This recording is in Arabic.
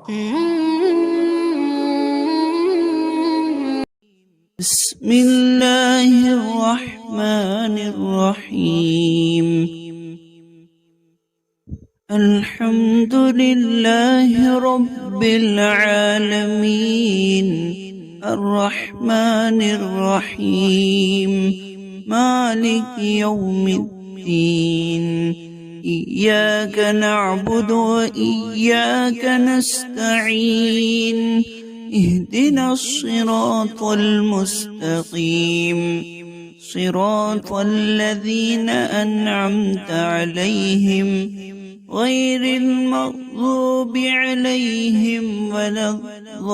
بسم الله الرحمن الرحيم. الحمد لله رب العالمين الرحمن الرحيم مالك يوم الدين. إياك نعبد وإياك نستعين. اهدنا الصراط المستقيم صراط الذين أنعمت عليهم غير المغضوب عليهم ولا الضالين.